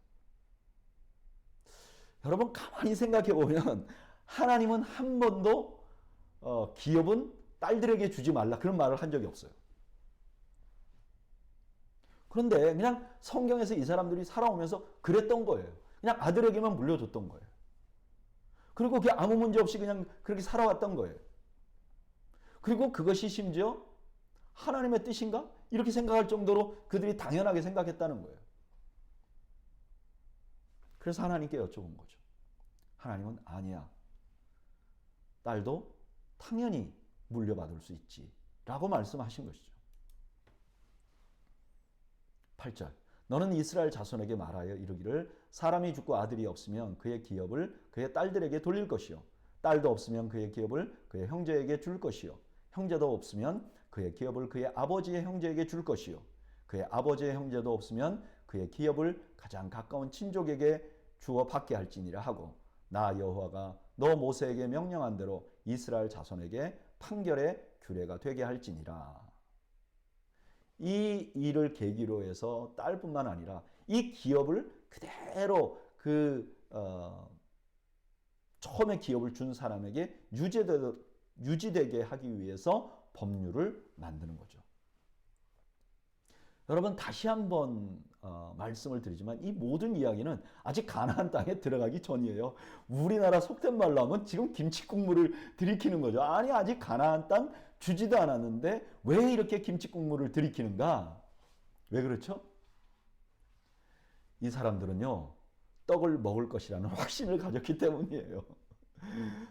A: 여러분 가만히 생각해 보면 하나님은 한 번도 기업은 딸들에게 주지 말라 그런 말을 한 적이 없어요. 그런데 그냥 성경에서 이 사람들이 살아오면서 그랬던 거예요. 그냥 아들에게만 물려줬던 거예요. 그리고 그게 아무 문제 없이 그냥 그렇게 살아왔던 거예요. 그리고 그것이 심지어 하나님의 뜻인가? 이렇게 생각할 정도로 그들이 당연하게 생각했다는 거예요. 그래서 하나님께 여쭤본 거죠. 하나님은 아니야. 딸도 당연히 물려받을 수 있지. 라고 말씀하신 것이죠. 8절. 너는 이스라엘 자손에게 말하여 이르기를, 사람이 죽고 아들이 없으면 그의 기업을 그의 딸들에게 돌릴 것이요, 딸도 없으면 그의 기업을 그의 형제에게 줄 것이요, 형제도 없으면 그의 기업을 그의 아버지의 형제에게 줄 것이요, 그의 아버지의 형제도 없으면 그의 기업을 가장 가까운 친족에게 주어 받게 할지니라 하고, 나 여호와가 너 모세에게 명령한 대로 이스라엘 자손에게 판결의 규례가 되게 할지니라. 이 일을 계기로 해서 딸뿐만 아니라 이 기업을 그대로 처음에 기업을 준 사람에게 유지되게 하기 위해서 법률을 만드는 거죠. 여러분 다시 한번 말씀을 드리지만 이 모든 이야기는 아직 가나안 땅에 들어가기 전이에요. 우리나라 속된 말로 하면 지금 김치국물을 들이키는 거죠. 아니 아직 가나안 땅 주지도 않았는데 왜 이렇게 김치국물을 들이키는가? 왜 그렇죠? 이 사람들은요 떡을 먹을 것이라는 확신을 가졌기 때문이에요.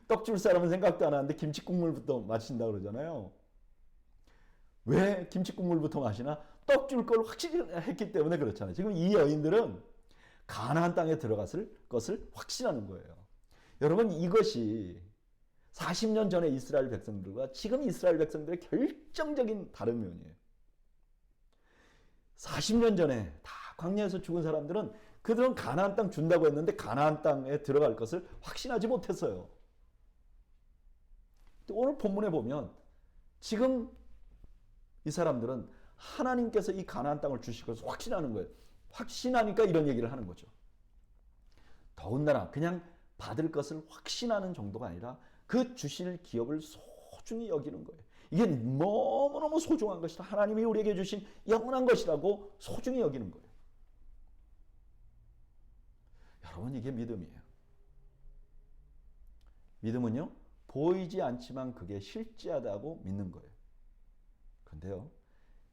A: 떡 줄 사람은 생각도 안 하는데 김치국물부터 마신다 그러잖아요. 왜 김치국물부터 마시나? 떡 줄 걸 확신했기 때문에 그렇잖아요. 지금 이 여인들은 가나안 땅에 들어갔을 것을 확신하는 거예요. 여러분 이것이 40년 전에 이스라엘 백성들과 지금 이스라엘 백성들의 결정적인 다른 면이에요. 40년 전에 다 광야에서 죽은 사람들은 그들은 가나안 땅 준다고 했는데 가나안 땅에 들어갈 것을 확신하지 못했어요. 오늘 본문에 보면 지금 이 사람들은 하나님께서 이 가나안 땅을 주실 것을 확신하는 거예요. 확신하니까 이런 얘기를 하는 거죠. 더군다나 그냥 받을 것을 확신하는 정도가 아니라 그 주실 기업을 소중히 여기는 거예요. 이게 너무너무 소중한 것이다. 하나님이 우리에게 주신 영원한 것이라고 소중히 여기는 거예요. 여러분 이게 믿음이에요. 믿음은요 보이지 않지만 그게 실제하다고 믿는 거예요. 그런데요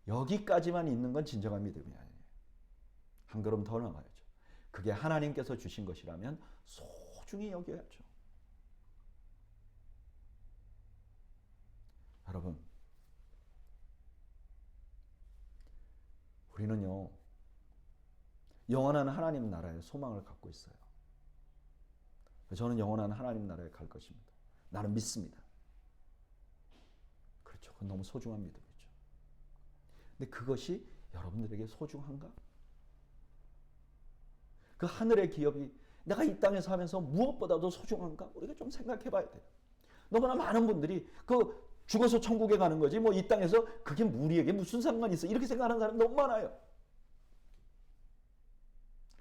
A: 여기까지만 있는 건 진정한 믿음이 아니에요. 한 걸음 더 나가야죠. 그게 하나님께서 주신 것이라면 소중히 여겨야죠. 여러분 우리는요 영원한 하나님 나라에 소망을 갖고 있어요. 저는 영원한 하나님 나라에 갈 것입니다. 나는 믿습니다. 그렇죠. 그건 너무 소중한 믿음이죠. 근데 그것이 여러분들에게 소중한가? 그 하늘의 기업이 내가 이 땅에서 하면서 무엇보다도 소중한가? 우리가 좀 생각해 봐야 돼요. 너무나 많은 분들이 그 죽어서 천국에 가는 거지 뭐 이 땅에서 그게 우리에게 무슨 상관이 있어 이렇게 생각하는 사람 너무 많아요.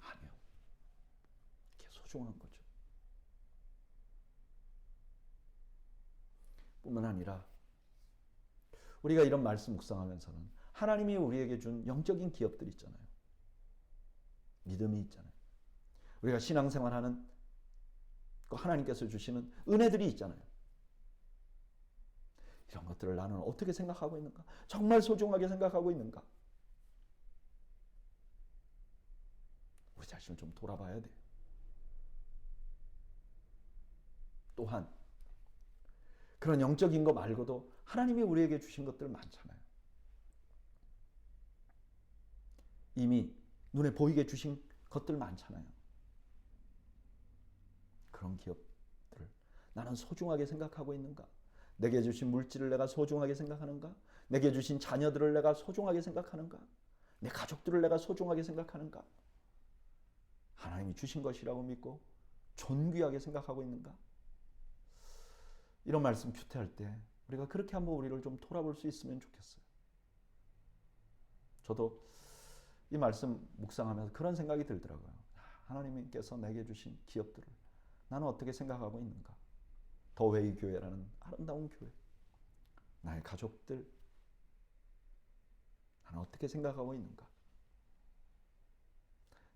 A: 아니요. 이게 소중한 거죠. 뿐만 아니라 우리가 이런 말씀 묵상하면서는 하나님이 우리에게 준 영적인 기업들 있잖아요. 믿음이 있잖아요. 우리가 신앙생활하는 하나님께서 주시는 은혜들이 있잖아요. 이런 것들을 나는 어떻게 생각하고 있는가? 정말 소중하게 생각하고 있는가? 우리 자신을 좀 돌아봐야 돼요. 또한 그런 영적인 거 말고도 하나님이 우리에게 주신 것들 많잖아요. 이미 눈에 보이게 주신 것들 많잖아요. 그런 기업들을 나는 소중하게 생각하고 있는가? 내게 주신 물질을 내가 소중하게 생각하는가? 내게 주신 자녀들을 내가 소중하게 생각하는가? 내 가족들을 내가 소중하게 생각하는가? 하나님이 주신 것이라고 믿고 존귀하게 생각하고 있는가? 이런 말씀 큐티할 때 우리가 그렇게 한번 우리를 좀 돌아볼 수 있으면 좋겠어요. 저도 이 말씀 묵상하면서 그런 생각이 들더라고요. 하나님께서 내게 주신 기업들을 나는 어떻게 생각하고 있는가? 더웨이 교회라는 아름다운 교회, 나의 가족들, 나는 어떻게 생각하고 있는가?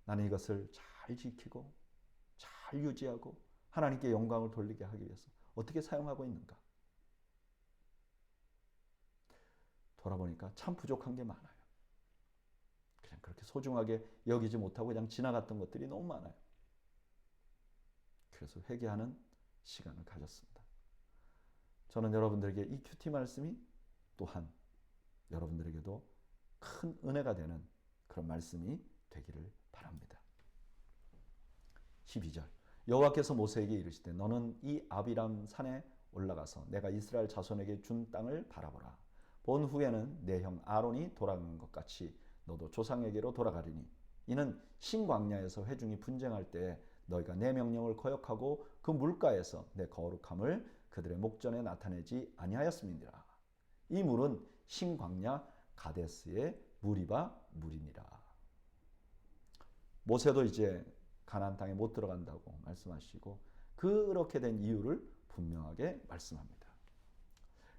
A: 나는 이것을 잘 지키고 잘 유지하고 하나님께 영광을 돌리게 하기 위해서 어떻게 사용하고 있는가? 돌아보니까 참 부족한 게 많아요. 그냥 그렇게 소중하게 여기지 못하고 그냥 지나갔던 것들이 너무 많아요. 그래서 회개하는 시간을 가졌습니다. 저는 여러분들에게 이 큐티 말씀이 또한 여러분들에게도 큰 은혜가 되는 그런 말씀이 되기를 바랍니다. 12절 여호와께서 모세에게 이르시되 너는 이 아비람 산에 올라가서 내가 이스라엘 자손에게 준 땅을 바라보라. 본 후에는 내 형 아론이 돌아간 것 같이 너도 조상에게로 돌아가리니 이는 신광야에서 회중이 분쟁할 때 너희가 내 명령을 거역하고 그 물가에서 내 거룩함을 그들의 목전에 나타내지 아니하였음이니라. 이 물은 신광야 가데스의 무리바 물이니라. 모세도 이제 가나안 땅에 못 들어간다고 말씀하시고 그렇게 된 이유를 분명하게 말씀합니다.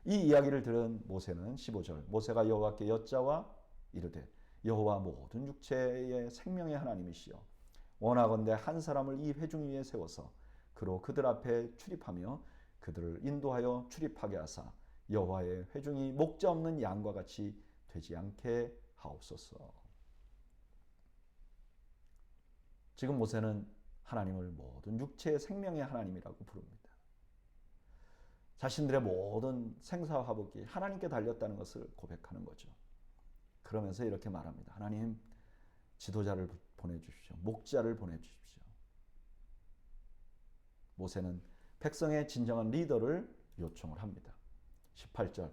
A: 이 이야기를 들은 모세는 15절 모세가 여호와께 여짜와 이르되 여호와 모든 육체의 생명의 하나님이시여 원하건대 한 사람을 이 회중 위에 세워서 그로 그들 앞에 출입하며 그들을 인도하여 출입하게 하사 여호와의 회중이 목자 없는 양과 같이 되지 않게 하옵소서. 지금 모세는 하나님을 모든 육체의 생명의 하나님이라고 부릅니다. 자신들의 모든 생사화복이 하나님께 달렸다는 것을 고백하는 거죠. 그러면서 이렇게 말합니다. 하나님, 지도자를 보내주십시오. 목자를 보내주십시오. 모세는 백성의 진정한 리더를 요청을 합니다. 18절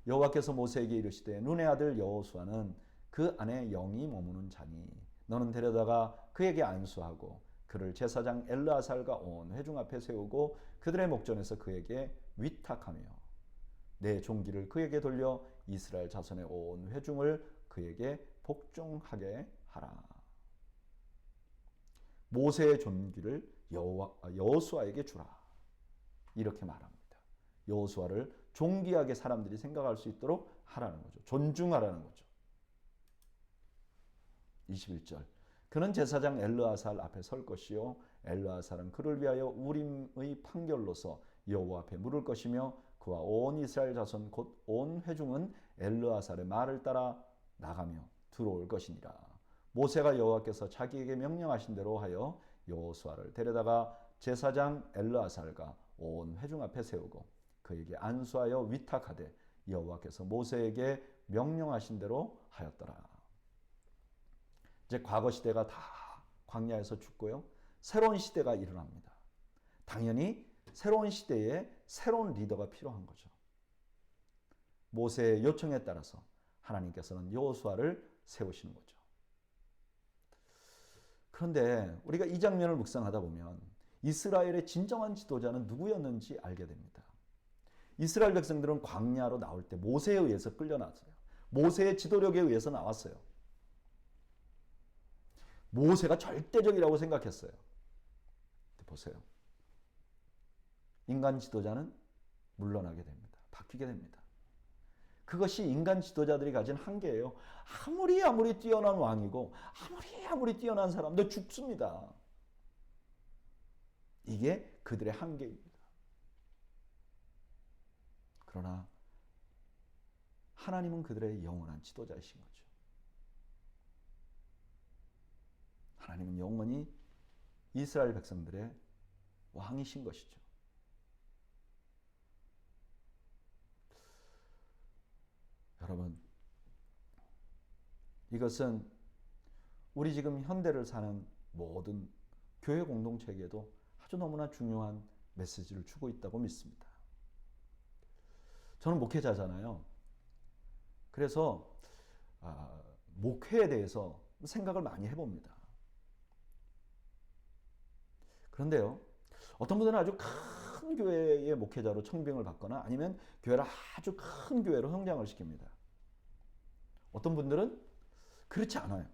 A: 여호와께서 모세에게 이르시되 눈의 아들 여호수아는 그 안에 영이 머무는 자니 너는 데려다가 그에게 안수하고 그를 제사장 엘르아살과 온 회중 앞에 세우고 그들의 목전에서 그에게 위탁하며 내 종기를 그에게 돌려 이스라엘 자손의 온 회중을 그에게 복종하게 하라. 모세의 존귀를 여호수아에게 주라. 이렇게 말합니다. 여호수아를 존귀하게 사람들이 생각할 수 있도록 하라는 거죠. 존중하라는 거죠. 21절 그는 제사장 엘르아살 앞에 설 것이요 엘르아살은 그를 위하여 우림의 판결로서 여호와 앞에 물을 것이며 그와 온 이스라엘 자손 곧 온 회중은 엘르아살의 말을 따라 나가며 들어올 것이니라. 모세가 여호와께서 자기에게 명령하신 대로 하여 여호수아를 데려다가 제사장 엘르아살과 온 회중 앞에 세우고 그에게 안수하여 위탁하되 여호와께서 모세에게 명령하신 대로 하였더라. 이제 과거 시대가 다 광야에서 죽고요. 새로운 시대가 일어납니다. 당연히 새로운 시대에 새로운 리더가 필요한 거죠. 모세의 요청에 따라서 하나님께서는 여호수아를 세우시는 거죠. 그런데 우리가 이 장면을 묵상하다 보면 이스라엘의 진정한 지도자는 누구였는지 알게 됩니다. 이스라엘 백성들은 광야로 나올 때 모세에 의해서 끌려났어요. 모세의 지도력에 의해서 나왔어요. 모세가 절대적이라고 생각했어요. 보세요. 인간 지도자는 물러나게 됩니다. 바뀌게 됩니다. 그것이 인간 지도자들이 가진 한계예요. 아무리 뛰어난 왕이고 아무리 뛰어난 사람도 죽습니다. 이게 그들의 한계입니다. 그러나 하나님은 그들의 영원한 지도자이신 거죠. 하나님은 영원히 이스라엘 백성들의 왕이신 것이죠. 여러분, 이것은 우리 지금 현대를 사는 모든 교회 공동체에게도 아주 너무나 중요한 메시지를 주고 있다고 믿습니다. 저는 목회자잖아요. 그래서 목회에 대해서 생각을 많이 해봅니다. 그런데요, 어떤 분들은 아주 큰 교회의 목회자로 청빙을 받거나 아니면 교회를 아주 큰 교회로 성장을 시킵니다. 어떤 분들은 그렇지 않아요.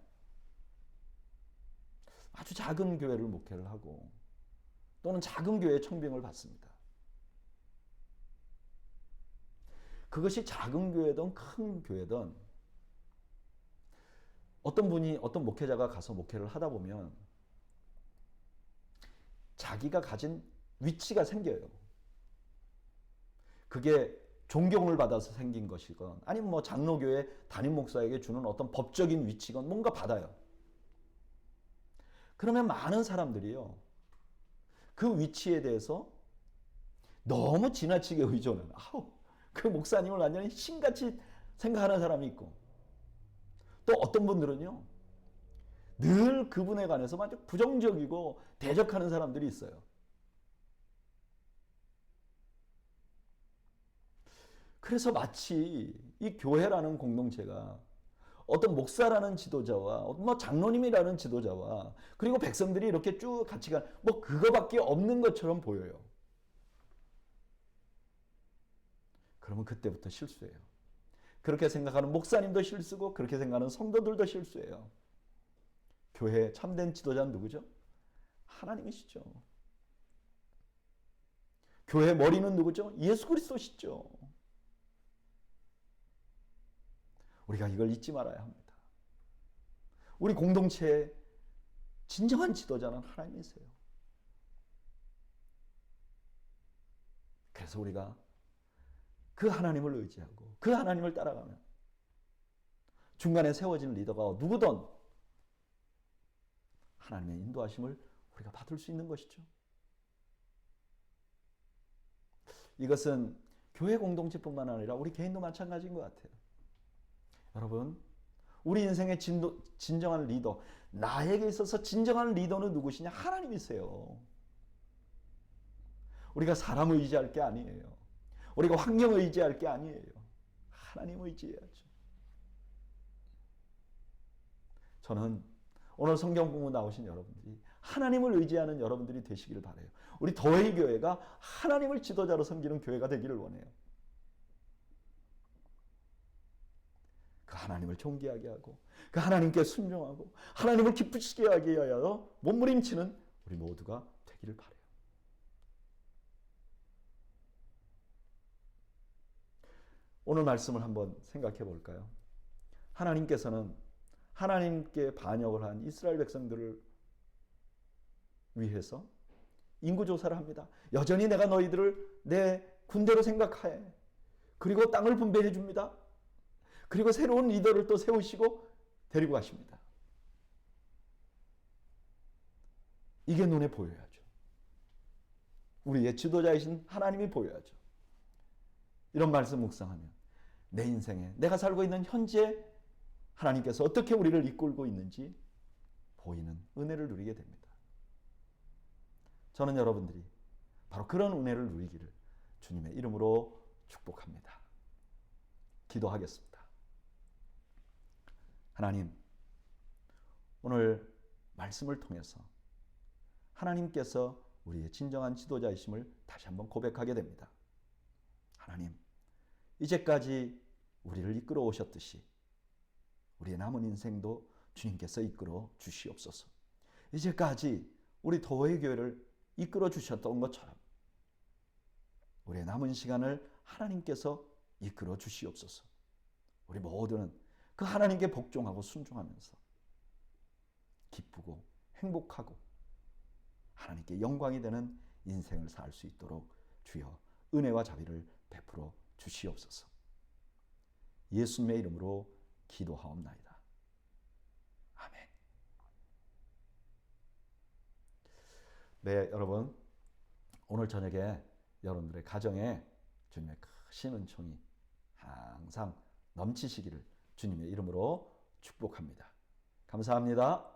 A: 아주 작은 교회를 목회를 하고 또는 작은 교회의 청빙을 받습니다. 그것이 작은 교회든 큰 교회든 어떤 목회자가 가서 목회를 하다 보면 자기가 가진 위치가 생겨요. 그게 존경을 받아서 생긴 것이건 아니면 뭐 장로교회 담임 목사에게 주는 어떤 법적인 위치건 뭔가 받아요. 그러면 많은 사람들이요, 그 위치에 대해서 너무 지나치게 의존을, 그 목사님을 완전히 신같이 생각하는 사람이 있고, 또 어떤 분들은요, 늘 그분에 관해서 아주 부정적이고 대적하는 사람들이 있어요. 그래서 마치 이 교회라는 공동체가 어떤 목사라는 지도자와 뭐 장로님이라는 지도자와 그리고 백성들이 이렇게 쭉 같이 가, 뭐 그거밖에 없는 것처럼 보여요. 그러면 그때부터 실수예요. 그렇게 생각하는 목사님도 실수고 그렇게 생각하는 성도들도 실수예요. 교회의 참된 지도자는 누구죠? 하나님이시죠. 교회의 머리는 누구죠? 예수 그리스도시죠. 우리가 이걸 잊지 말아야 합니다. 우리 공동체의 진정한 지도자는 하나님이세요. 그래서 우리가 그 하나님을 의지하고 그 하나님을 따라가면 중간에 세워진 리더가 누구든 하나님의 인도하심을 우리가 받을 수 있는 것이죠. 이것은 교회 공동체뿐만 아니라 우리 개인도 마찬가지인 것 같아요. 여러분, 우리 인생의 진정한 리더, 나에게 있어서 진정한 리더는 누구시냐? 하나님이세요. 우리가 사람을 의지할 게 아니에요. 우리가 환경을 의지할 게 아니에요. 하나님을 의지해야죠. 저는 오늘 성경 공부 나오신 여러분들이 하나님을 의지하는 여러분들이 되시기를 바라요. 우리 더웨이 교회가 하나님을 지도자로 섬기는 교회가 되기를 원해요. 그 하나님을 존귀하게 하고 그 하나님께 순종하고 하나님을 기쁘시게 하게 하여 몸부림치는 우리 모두가 되기를 바라요. 오늘 말씀을 한번 생각해 볼까요? 하나님께서는 하나님께 반역을 한 이스라엘 백성들을 위해서 인구조사를 합니다. 여전히 내가 너희들을 내 군대로 생각해. 그리고 땅을 분배해 줍니다. 그리고 새로운 리더를 또 세우시고 데리고 가십니다. 이게 눈에 보여야죠. 우리의 지도자이신 하나님이 보여야죠. 이런 말씀 묵상하면 내 인생에 내가 살고 있는 현재 하나님께서 어떻게 우리를 이끌고 있는지 보이는 은혜를 누리게 됩니다. 저는 여러분들이 바로 그런 은혜를 누리기를 주님의 이름으로 축복합니다. 기도하겠습니다. 하나님, 오늘 말씀을 통해서 하나님께서 우리의 진정한 지도자이심을 다시 한번 고백하게 됩니다. 하나님, 이제까지 우리를 이끌어 오셨듯이 우리의 남은 인생도 주님께서 이끌어 주시옵소서. 이제까지 우리 도회 교회를 이끌어 주셨던 것처럼 우리의 남은 시간을 하나님께서 이끌어 주시옵소서. 우리 모두는 그 하나님께 복종하고 순종하면서 기쁘고 행복하고 하나님께 영광이 되는 인생을 살 수 있도록 주여 은혜와 자비를 베풀어 주시옵소서. 예수님의 이름으로 기도하옵나이다. 아멘. 네, 여러분, 오늘 저녁에 여러분들의 가정에 주님의 크신 은총이 항상 넘치시기를 주님의 이름으로 축복합니다. 감사합니다.